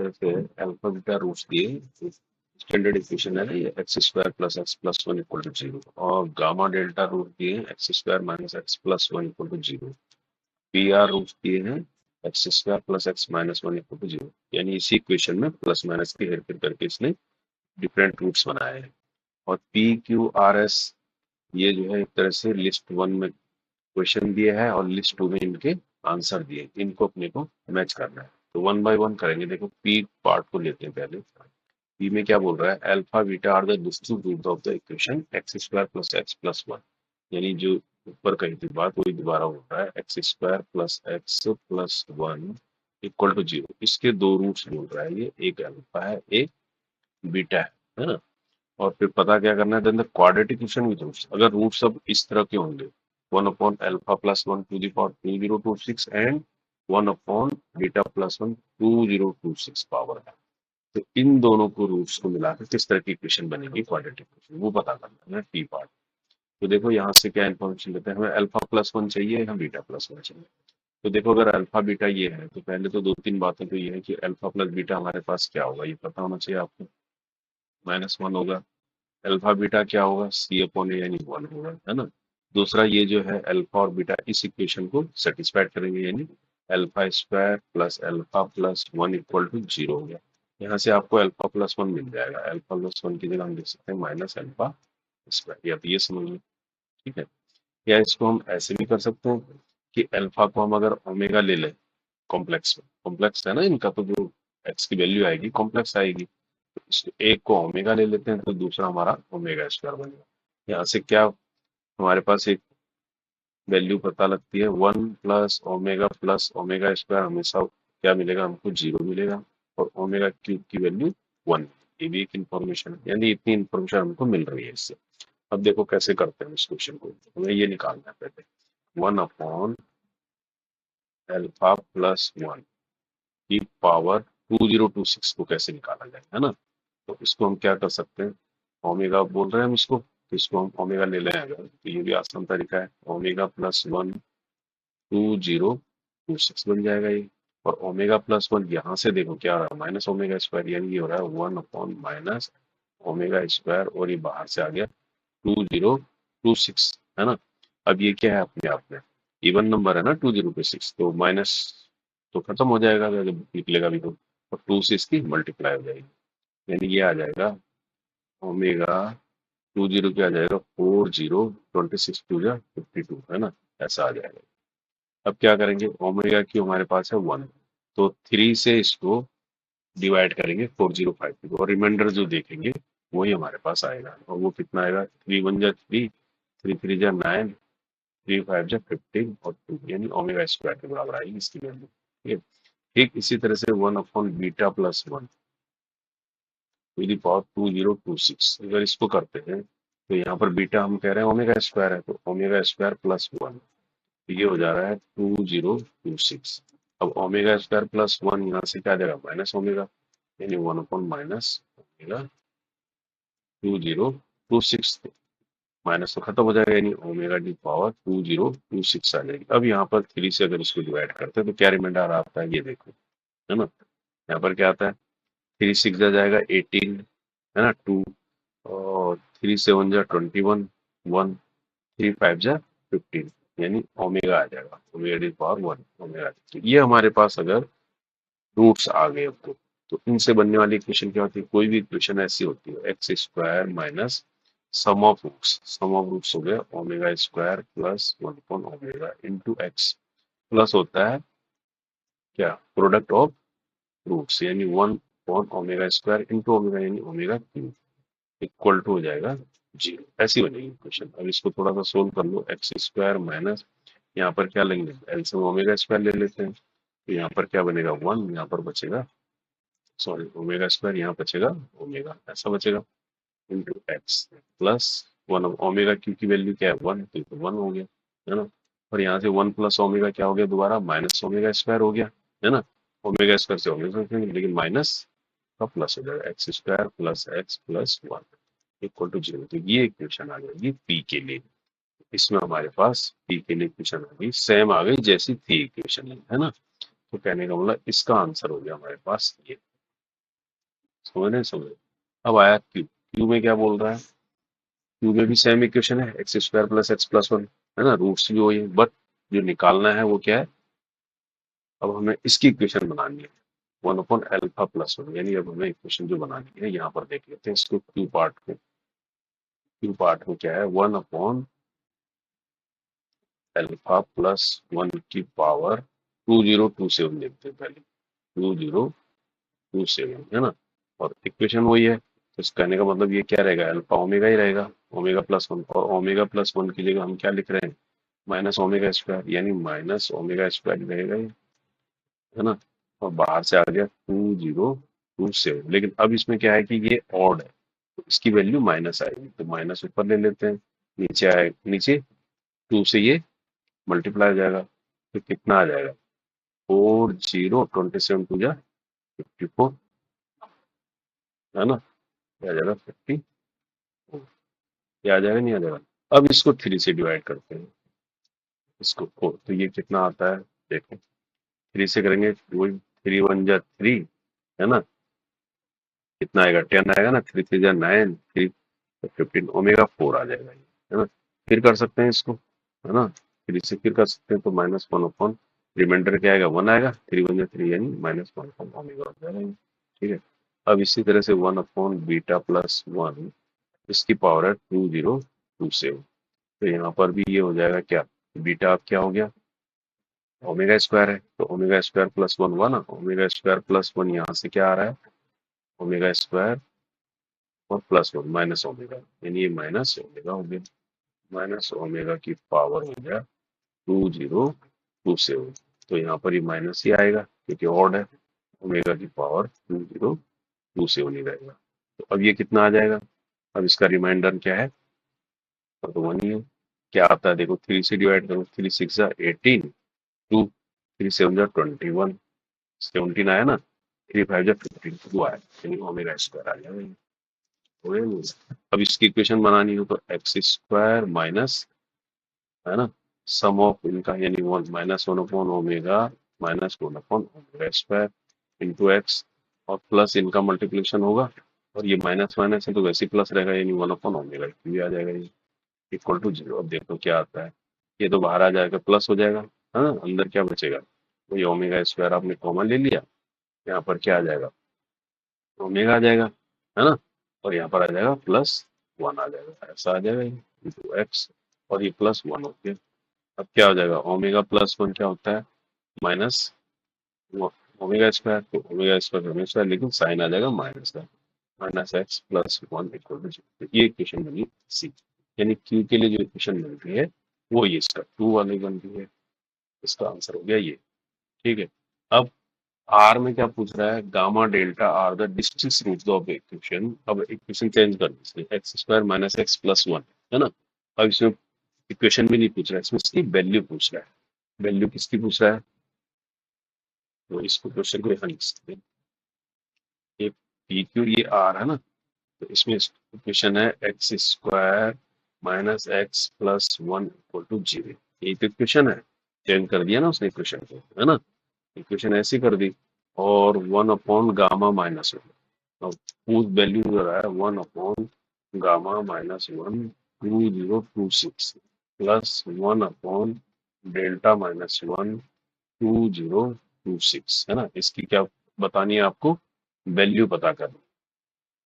तरह से alpha beta roots दिए, स्टैंडर्ड इक्वेशन है ना ये, x square plus x plus one equal to zero, और गामा डेल्टा रूट दिए x square minus x plus one equal to zero, p r roots दिए हैं x square plus x minus one equal to zero. यानी इसी equation में plus minus की हेरफेर करके इसने डिफरेंट रूट्स बनाए हैं। और पी क्यू आर एस ये जो है एक तरह से लिस्ट वन में क्वेश्चन दिया है और लिस्ट टू में इनके आंसर दिए, इनको अपने को मैच करना है। तो वन बाय वन करेंगे। देखो पी पार्ट को लेते हैं पहले। पी में क्या बोल रहा है, alpha beta are the distributive root of the equation x square plus x plus one. यानी जो ऊपर कही थी बात वही दोबारा हो रहा है, x square plus x plus one equal to zero. इसके दो रूट्स बोल रहा है ये, एक अल्फा है एक बीटा है ना। और फिर पता क्या करना है, then the quadratic equation with roots. अगर रूट्स सब इस तरह के होंगे, one upon alpha plus one to the power 2026 and one upon beta plus one 2026 power है, तो इन दोनों को रूट्स को मिलाकर किस तरह की इक्वेशन बनेगी क्वाड्रेटिक इक्वेशन, वो पता करना है टी पार्ट। तो देखो यहाँ से क्या इन्फॉर्मेशन लेते हैं, हमें अल्फा प्लस वन चाहिए या बीटा प्लस वन चाहिए। तो देखो अगर अल्फा बीटा ये है तो पहले तो दो तीन बातें तो ये है कि अल्फा प्लस बीटा हमारे पास क्या होगा, ये पता होना चाहिए आपको। माइनस वन होगा। अल्फा बीटा क्या होगा, सी अपॉन ए यानी वन होगा, है ना। दूसरा ये जो है अल्फा और बीटा इस इक्वेशन को सेटिस्फाइड करेंगे, यानी alpha square plus alpha plus one equal to zero हो गया। यहाँ से आपको अल्फा प्लस वन मिल जाएगा, अल्फा प्लस वन की जगह हम लिख सकते हैं माइनस अल्फा स्क्वायर, या तो ये समझ लो, ठीक है। या इसको हम ऐसे भी कर सकते हैं कि अल्फा को हम अगर ओमेगा ले लें, कॉम्प्लेक्स में, कॉम्प्लेक्स है ना इनका, तो जो एक्स की वैल्यू आएगी कॉम्प्लेक्स आएगी। तो एक को ओमेगा ले लेते हैं तो दूसरा हमारा ओमेगा स्क्वायर बनेगा। यहाँ से क्या हमारे पास एक वैल्यू पता लगती है, वन प्लस ओमेगा स्क्वायर हमेशा क्या मिलेगा हमको, जीरो मिलेगा। और ओमेगा क्यूब की वैल्यू वन। ये भी एक इंफॉर्मेशन है, यानी इतनी इंफॉर्मेशन हमको मिल रही है इससे। अब देखो कैसे करते हैं इस क्वेश्चन को, हमें ये निकालना है पहले, one upon alpha plus one की पावर 2026 को कैसे निकाला जाए, है ना। तो इसको हम क्या कर सकते हैं, ओमेगा बोल रहे हैं हम इसको, तो इसको हम ओमेगा ले लें अगर, तो ये भी आसान तरीका है, ओमेगा प्लस वन 2026 बन जाएगा ये। और ओमेगा प्लस वन यहाँ से देखो क्या हो रहा है, माइनस ओमेगा स्क्वायर, यानी ये हो रहा है one upon minus omega square, और ये बाहर से आ गया 2026, है ना। अब ये क्या है अपने आप में इवन नंबर है ना 2026, तो माइनस तो खत्म हो जाएगा जब निकलेगा भी तो, और टू से इसकी मल्टीप्लाई हो जाएगी, यानी ये आ जाएगा ओमेगा 20 क्या आ जाएगा, 40 26 टू या 52, है ना, ऐसा आ जाएगा। अब क्या करेंगे, ओमेगा की हमारे पास है वन, तो थ्री से इसको डिवाइड करेंगे 4052 को, और रिमाइंडर जो देखेंगे वही हमारे पास आएगा। और वो कितना आएगा, थ्री वन जा थ्री, थ्री थ्री जा नाइन, थ्री फाइव जा 15 और टू, यानी ओमेगा स्क्वायर के बराबर आएगी इसकी वैल्यू, ठीक है। ठीक इसी तरह से one upon beta plus one to the power 2026, अगर इसको करते हैं तो यहाँ पर बीटा हम कह रहे हैं ओमेगा स्क्वायर है, तो ओमेगा स्क्वायर प्लस वन, ये हो जा रहा है 2026। अब ओमेगा स्क्वायर प्लस वन यहाँ से क्या आ जाएगा, माइनस ओमेगा, यानी one upon minus omega 2026, minus तो खत्म हो जाएगा, यानी ओमेगा डी पावर 2026 आ जाएगी। अब यहाँ पर थ्री से अगर इसको डिवाइड करते हैं तो क्या रिमाइंडर आता है, ये देखो, है ना। यहाँ पर क्या आता है, थ्री सिक्स जा जाएगा 18, है ना, टू, और थ्री सेवन जा 21, वन, थ्री फाइव जा 15, यानी ओमेगा आ जाएगा, omega D power one omega. तो ये हमारे पास अगर रूट्स आ गए अब तो इनसे बनने वाली इक्वेशन क्या होती है, कोई भी इक्वेशन ऐसी होती है, x square minus sum of roots, sum of roots हो गया omega square plus one upon omega into x, plus होता है क्या, प्रोडक्ट ऑफ रूट्स, यानी one upon omega square into omega यानी ओमेगा क्यूब, इक्वल टू हो जाएगा zero. ऐसी बनेगी इक्वेशन। अब इसको थोड़ा सा सोल्व कर लो, एक्स स्क्वायर माइनस, यहाँ पर क्या लेंगे, एलसीएम ओमेगा स्क्वायर ले लेते हैं, तो यहाँ पर क्या बनेगा वन, यहाँ पर बचेगा, सॉरी ओमेगा स्क्वायर, यहाँ बचेगा ओमेगा, ऐसा बचेगा, into x plus one, omega cube की वैल्यू क्या है वन, तो वन हो गया, है ना। और यहाँ से वन प्लस ओमेगा क्या हो गया, दोबारा माइनस ओमेगा स्क्वायर हो गया, है ना। ओमेगा स्क्वायर से ओमेगा स्क्वायर, लेकिन माइनस का प्लस हो जाएगा, x square plus x one equal to zero. तो ये इक्वेशन आ जाएगी पी के लिए। इसमें हमारे पास पी के लिए इक्वेशन आ गई, सेम आ गई जैसी थी इक्वेशन, है ना। तो कहने का मतलब इसका आंसर हो गया हमारे पास ये। समझ रहे समझ रहे। अब आया क्यू, क्यू में क्या बोल रहा है, क्यू में भी सेम इक्वेशन है, x square plus x plus one, है ना, रूट्स भी वही है, बट जो निकालना है वो क्या है, अब हमें इसकी इक्वेशन बनानी है, one upon alpha plus one, यानी अब हमें इक्वेशन जो बनानी है यहाँ पर देख लेते हैं इसको, क्यू पार्ट में क्या है, one upon alpha plus one की पावर 2027 देखते हैं पहले, 2027 है ना, और इक्वेशन वही है, तो इस कहने का मतलब ये क्या रहेगा, अल्फा ओमेगा ही रहेगा, ओमेगा प्लस वन, और ओमेगा प्लस वन की जगह हम क्या लिख रहे हैं, माइनस ओमेगा स्क्वायर, यानी माइनस ओमेगा स्क्वायर रहेगा ये, है ना, और बाहर से आ गया 2027, लेकिन अब इसमें क्या है कि ये ऑड है, तो इसकी वैल्यू माइनस आएगी, तो माइनस ऊपर ले लेते हैं, नीचे आए, नीचे 2 से ये मल्टीप्लाई हो जाएगा, तो कितना आ जाएगा, 40, 27 टू जा 54, है ना, ये आ जाएगा 50, ये आ जाएगा नहीं आ जाएगा। अब इसको 3 से डिवाइड करते हैं, इसको 4, तो ये कितना आता है देखो, 3 से करेंगे, वही 3 1 जा 3, है ना, कितना आएगा, 10 आएगा ना, 3 3 जा 9, 3 15, ओमेगा 4 आ जाएगा ये, है ना, फिर कर सकते हैं इसको, है ना, फिर इससे फिर कर सकते हैं, तो माइनस वन अपॉन रिमाइंडर क्या आएगा, 1 आएगा, 3 1 जा 3, यानी माइनस वन अपॉन ओमेगा हो जाएगा ये, ठीक है। अब इसी तरह से 1 अपॉन बीटा प्लस वन, इसकी पावर है 2027, तो यहाँ पर भी ये हो जाएगा क्या, बीटा अब क्या हो गया, ओमेगा स्क्वायर है, तो ओमेगा स्क्वायर प्लस वन हुआ ना, ओमेगा स्क्वायर प्लस वन यहाँ से क्या आ रहा है, ओमेगा स्क्वायर और प्लस वन माइनस ओमेगा, यानी ये माइनस ओमेगा हो गया, माइनस ओमेगा की पावर हो गया 2027, तो यहाँ पर ये माइनस ही आएगा क्योंकि ऑड है, ओमेगा की पावर 2027 ही रहेगा, तो अब ये कितना आ जाएगा, अब इसका रिमाइंडर क्या है, तो वन ही है, क्या आता है देखो, 3 से डिवाइड करो, 3 6 जा 18, 2 3 7 जा 21, 17 आया ना, 3 5 जा 15, 2 आया, यानी ओमेगा स्क्वायर आ जाएगा ये, हो गया नहीं? अब इसकी इक्वेशन बनानी हो तो एक्स स्क्वायर माइनस, है ना, सम ऑफ इनका, यानी one minus one upon omega minus one upon omega square into x, और प्लस इनका मल्टीप्लिकेशन होगा, और ये माइनस माइनस है तो वैसे ही प्लस रहेगा, यानी वन अपॉन ओमेगा भी आ जाएगा ये, इक्वल टू जीरो। अब देखो क्या आता है, ये तो बाहर आ जाएगा, प्लस हो जाएगा, है ना, अंदर क्या बचेगा, वही ओमेगा स्क्वायर आपने कॉमन ले लिया, यहाँ पर क्या आ जाएगा, ओमेगा आ जाएगा, है ना, और यहाँ पर आ जाएगा प्लस वन आ जाएगा, ऐसा आ जाएगा ये इंटू एक्स, और ये प्लस वन हो गया। अब क्या हो जाएगा, ओमेगा प्लस वन क्या होता है, माइनस ओमेगा स्क्वायर, तो ओमेगा स्क्वायर हमेशा, लेकिन साइन आ जाएगा माइनस का, minus x plus one equal to zero, ये इक्वेशन बनी सी, यानी क्यू के लिए जो इक्वेशन बनती है वो ये इसका टू वाली बनती है, इसका आंसर हो गया ये, ठीक है। अब आर में क्या पूछ रहा है, gamma delta are the distance roots of equation, अब इक्वेशन चेंज कर दीजिए, x square minus x plus one, है ना, अब इसमें इक्वेशन भी नहीं पूछ रहा है, इसमें इसकी वैल्यू पूछ रहा है, वैल्यू किसकी पूछ रहा है, तो इसको क्वेश्चन को यहाँ लिख सकते हैं, ये पी क्यू ये आर है ना, तो इसमें इक्वेशन है x square minus x plus one equal to zero, यही तो इक्वेशन है, चेंज कर दिया ना उसने इक्वेशन को, है ना, इक्वेशन ऐसी कर दी, और one upon gamma minus one, अब पूछ वैल्यू जो रहा है one upon gamma minus one 2026 plus one upon delta minus one 2026, है ना, इसकी क्या बतानी है आपको, वैल्यू पता करनी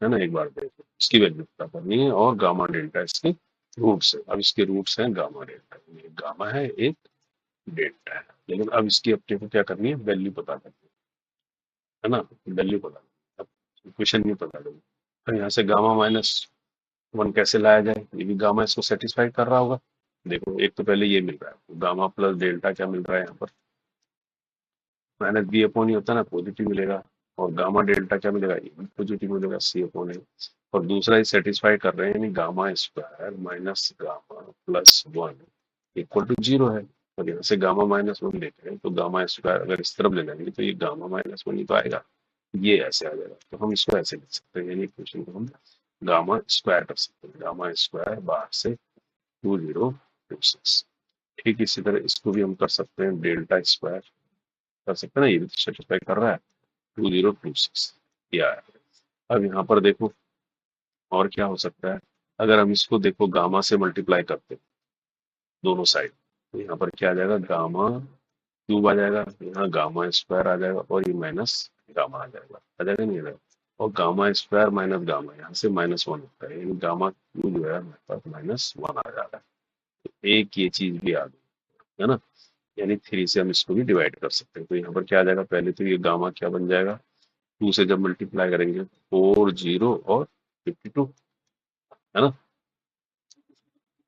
है ना, एक बार देखो इसकी वैल्यू पता करनी है, और गामा डेल्टा इसके रूट्स है, अब इसके रूट्स हैं गामा डेल्टा, एक गामा है एक डेल्टा है, लेकिन अब इसकी अपने को क्या करनी है, वैल्यू पता करनी है ना, वैल्यू पता, अब इक्वेशन नहीं पता करनी, तो यहाँ से गामा माइनस वन कैसे लाया जाए, ये भी गामा इसको सेटिस्फाई कर रहा होगा, देखो एक तो पहले ये मिल रहा है, गामा प्लस डेल्टा क्या मिल रहा है यहाँ पर, माइनस बी अपॉन ही होता है ना, पॉजिटिव मिलेगा, और गामा डेल्टा क्या मिलेगा, ये भी पॉजिटिव मिलेगा, सी अपॉन है, और दूसरा ही सेटिस्फाई कर रहे हैं, यानी gamma square minus gamma plus one equal to zero है, और यहाँ से गामा माइनस वन लेते हैं तो गामा स्क्वायर अगर इस तरफ ले जाएंगे तो ये गामा माइनस वन ही तो आएगा, ये ऐसे आ जाएगा, तो हम इसको ऐसे लिख सकते हैं, यानी इक्वेशन को हम गामा स्क्वायर कर सकते हैं, गामा स्क्वायर बाहर से 2026, ठीक इसी तरह इसको भी हम कर सकते हैं डेल्टा स्क्वायर, कर सकते हैं ना, ये भी सेटिस्फाई कर रहा है 2026, ये आया, अब यहाँ पर देखो और क्या हो सकता है, अगर हम इसको देखो गामा से मल्टीप्लाई करते हैं दोनों साइड, तो यहाँ पर क्या आ जाएगा, गामा क्यूब आ जाएगा, यहाँ गामा स्क्वायर आ जाएगा और ये माइनस गामा आ जाएगा नहीं आ जाएगा। और गामा स्क्वायर माइनस गामा यहाँ से -1 होता है, यानी गामा क्यूब जो है हमारे पास -1 आ जाता है। तो एक ये चीज भी आ गई है ना, यानी 3 से हम इसको भी डिवाइड कर सकते हैं। तो यहाँ पर क्या आ जाएगा, पहले तो ये गामा क्या बन जाएगा, 2 से जब मल्टीप्लाई करेंगे 4 0 और 52 है ना।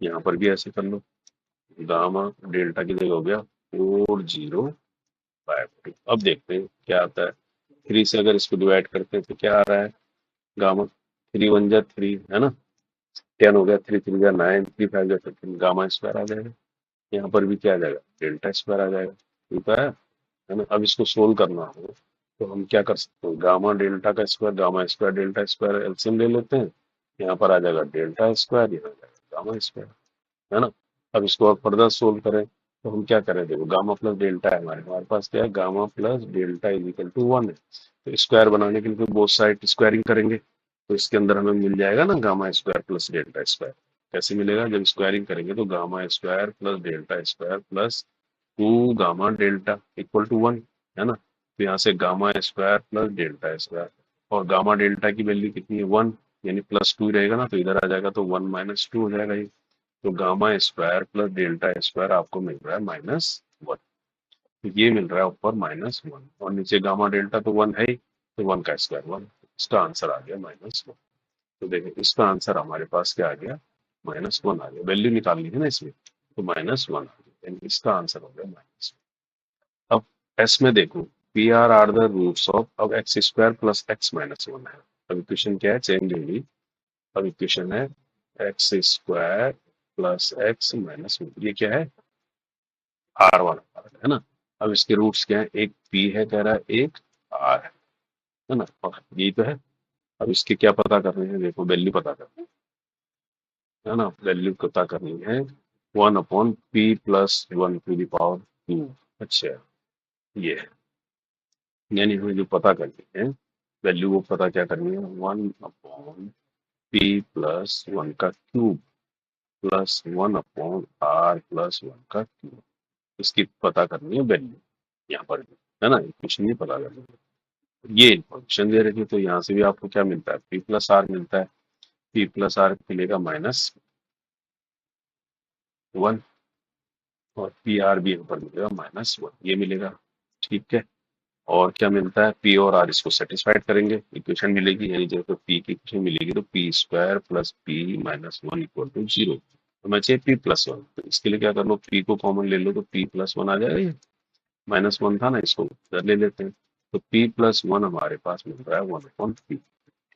यहाँ पर भी ऐसे कर लो, गामा डेल्टा की जगह हो गया 4052। अब देखते हैं क्या आता है, 3 से अगर इसको डिवाइड करते हैं तो क्या आ रहा है, गामा 3 1 जा 3 है ना, 10 हो गया, 3 3 जा 9, 3 5 जा 15, गामा स्क्वायर आ जाएगा। यहाँ पर भी क्या आ जाएगा, डेल्टा स्क्वायर आ जाएगा, ठीक है ना। अब इसको सोल्व करना हो तो हम क्या कर सकते हैं, गामा डेल्टा का square, gamma square delta square LCM ले लेते हैं। यहाँ पर आ जाएगा डेल्टा स्क्वायर, यहाँ आ जाएगा गामा स्क्वायर, है ना। अब इसको और फर्दर सोल्व करें तो हम क्या करें, देखो गामा प्लस डेल्टा है, हमारे पास क्या है, gamma plus delta is equal to 1 है। तो स्क्वायर बनाने के लिए बोथ साइड स्क्वायरिंग करेंगे, तो इसके अंदर हमें मिल जाएगा ना gamma square plus delta square. कैसे मिलेगा, जब स्क्वायरिंग करेंगे तो gamma square plus delta square plus 2 gamma delta equal to 1, है ना। तो यहाँ से gamma square plus delta square, और गामा डेल्टा की वैल्यू कितनी है, 1, यानी +2 रहेगा ना, तो इधर आ जाएगा तो 1 -2 हो जाएगा ये। तो gamma square plus delta square आपको मिल रहा है -1। तो ये मिल रहा है ऊपर -1 और नीचे गामा डेल्टा तो 1 है ही, तो 1 का स्क्वायर 1, इसका आंसर आ गया -1। तो देखिए इसका आंसर हमारे पास क्या आ गया, -1 आ गया। वैल्यू निकालनी है ना इसमें, तो -1 आ गया, यानी इसका आंसर हो गया -1। अब एस में देखो, p r the roots of, अब एक्स स्क्वायर प्लस एक्स -1 है। अब इक्वेशन क्या है, चेंज होगी। अब इक्वेशन है एक्स स्क्वायर प्लस एक्स -1, ये क्या है, आर वाला पार्ट है ना। अब इसके रूट्स क्या है, एक पी है कह रहा है, एक आर है ना, और यही तो है। अब इसके क्या पता करने हैं, देखो वैल्यू पता करनी है ना, वैल्यू पता करनी है 1/p+1 टू द पावर 2। अच्छा, ये है, यानी हमें जो पता करनी है वैल्यू, वो पता क्या करनी है, 1/p+1 का क्यूब प्लस 1/r+1 का क्यूब, इसकी पता करनी है वैल्यू यहाँ पर भी, है ना, कुछ नहीं पता करनी है। ये इन्फॉर्मेशन दे रखी है, तो यहाँ से भी आपको क्या मिलता है, p+r मिलता है, p+r मिलेगा -1 और pr भी यहाँ पर मिलेगा -1, ये मिलेगा, ठीक है। और क्या मिलता है, पी और आर इसको सेटिस्फाइड करेंगे, इक्वेशन मिलेगी, यानी जब पी की इक्वेशन मिलेगी तो p² plus p-1 equal to 0। तो मैं चाहिए p+1, तो इसके लिए क्या कर लो, p को कॉमन ले लो तो p+1 आ जाएगा, ये -1 था ना, इसको इधर ले लेते हैं। तो p+1 हमारे पास मिल रहा है 1/p।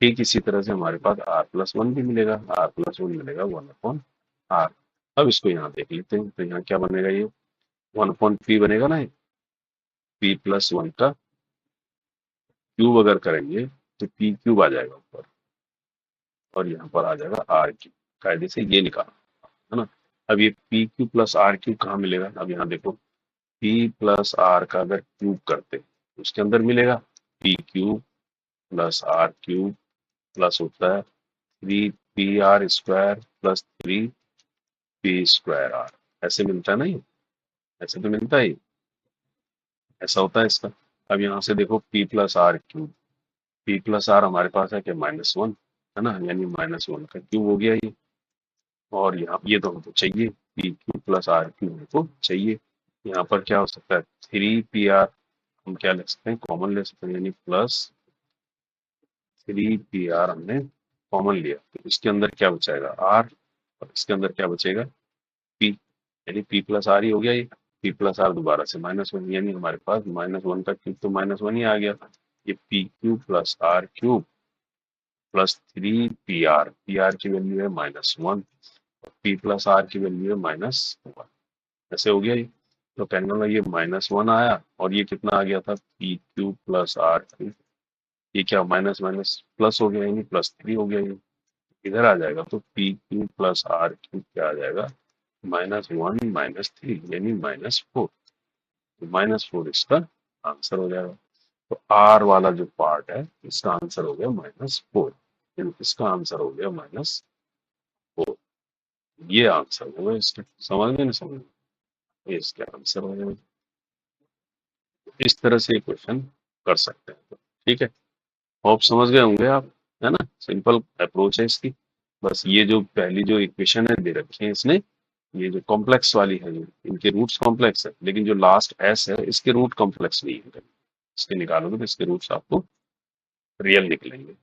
ठीक इसी तरह से हमारे पास r+1 भी मिलेगा, r+1 मिलेगा 1/r। अब इसको यहाँ देख लेते हैं, तो यहाँ क्या बनेगा, ये 1/p बनेगा ना, p+1 का क्यूब अगर करेंगे तो p क्यूब आ जाएगा ऊपर, और यहाँ पर आ जाएगा r क्यूब, कायदे से ये निकालना है ना। अब ये p cube plus r cube कहाँ मिलेगा, अब यहाँ देखो, p प्लस r का अगर क्यूब करते तो उसके अंदर मिलेगा p cube plus r cube plus होता है 3pr² प्लस 3p²r, ऐसे मिलता है ना ये, ऐसे तो मिलता है ये, ऐसा होता है इसका। अब यहाँ से देखो p+r क्यूब, p+r हमारे पास है कि -1 है ना, यानी -1 का क्यूब हो गया ये। और यहाँ ये तो हमको चाहिए, p³ + r³ हमको चाहिए। यहाँ पर क्या हो सकता है, 3pr हम क्या ले सकते हैं, कॉमन ले सकते हैं, यानी +3pr हमने कॉमन लिया, तो इसके अंदर क्या बचाएगा, r, और इसके अंदर क्या बचेगा, p, यानी p+r ही हो गया ये। p+r दोबारा से -1, यानी हमारे पास -1 का क्यूब तो -1 ही आ गया। ये p³ + r³ plus 3pr, pr की वैल्यू है -1, p+r की वैल्यू है -1, ऐसे हो गया ये। तो कहने वाला ये -1 आया, और ये कितना आ गया था, p³ + r³, ये क्या माइनस माइनस प्लस हो गया, यानी +3 हो गया ये, इधर आ जाएगा तो p³ + r³ क्या आ जाएगा, -1 -3, यानी -4। तो -4 इसका आंसर हो जाएगा। तो आर वाला जो पार्ट है इसका आंसर हो गया -4, इसका आंसर हो गया -4। ये आंसर होगा इसका। समझ में नहीं समझ में? ये इसका आंसर हो गया। इस तरह से क्वेश्चन कर सकते हैं तो, ठीक है। होप समझ गए होंगे आप, है ना। सिंपल अप्रोच है इसकी। बस ये जो पहली जो इक्वेशन है दे रखी है इसने, ये जो कॉम्प्लेक्स वाली है, ये इनके रूट्स कॉम्प्लेक्स है, लेकिन जो लास्ट एस है इसके रूट कॉम्प्लेक्स नहीं है। इसके निकालोगे तो इसके रूट्स आपको रियल निकलेंगे।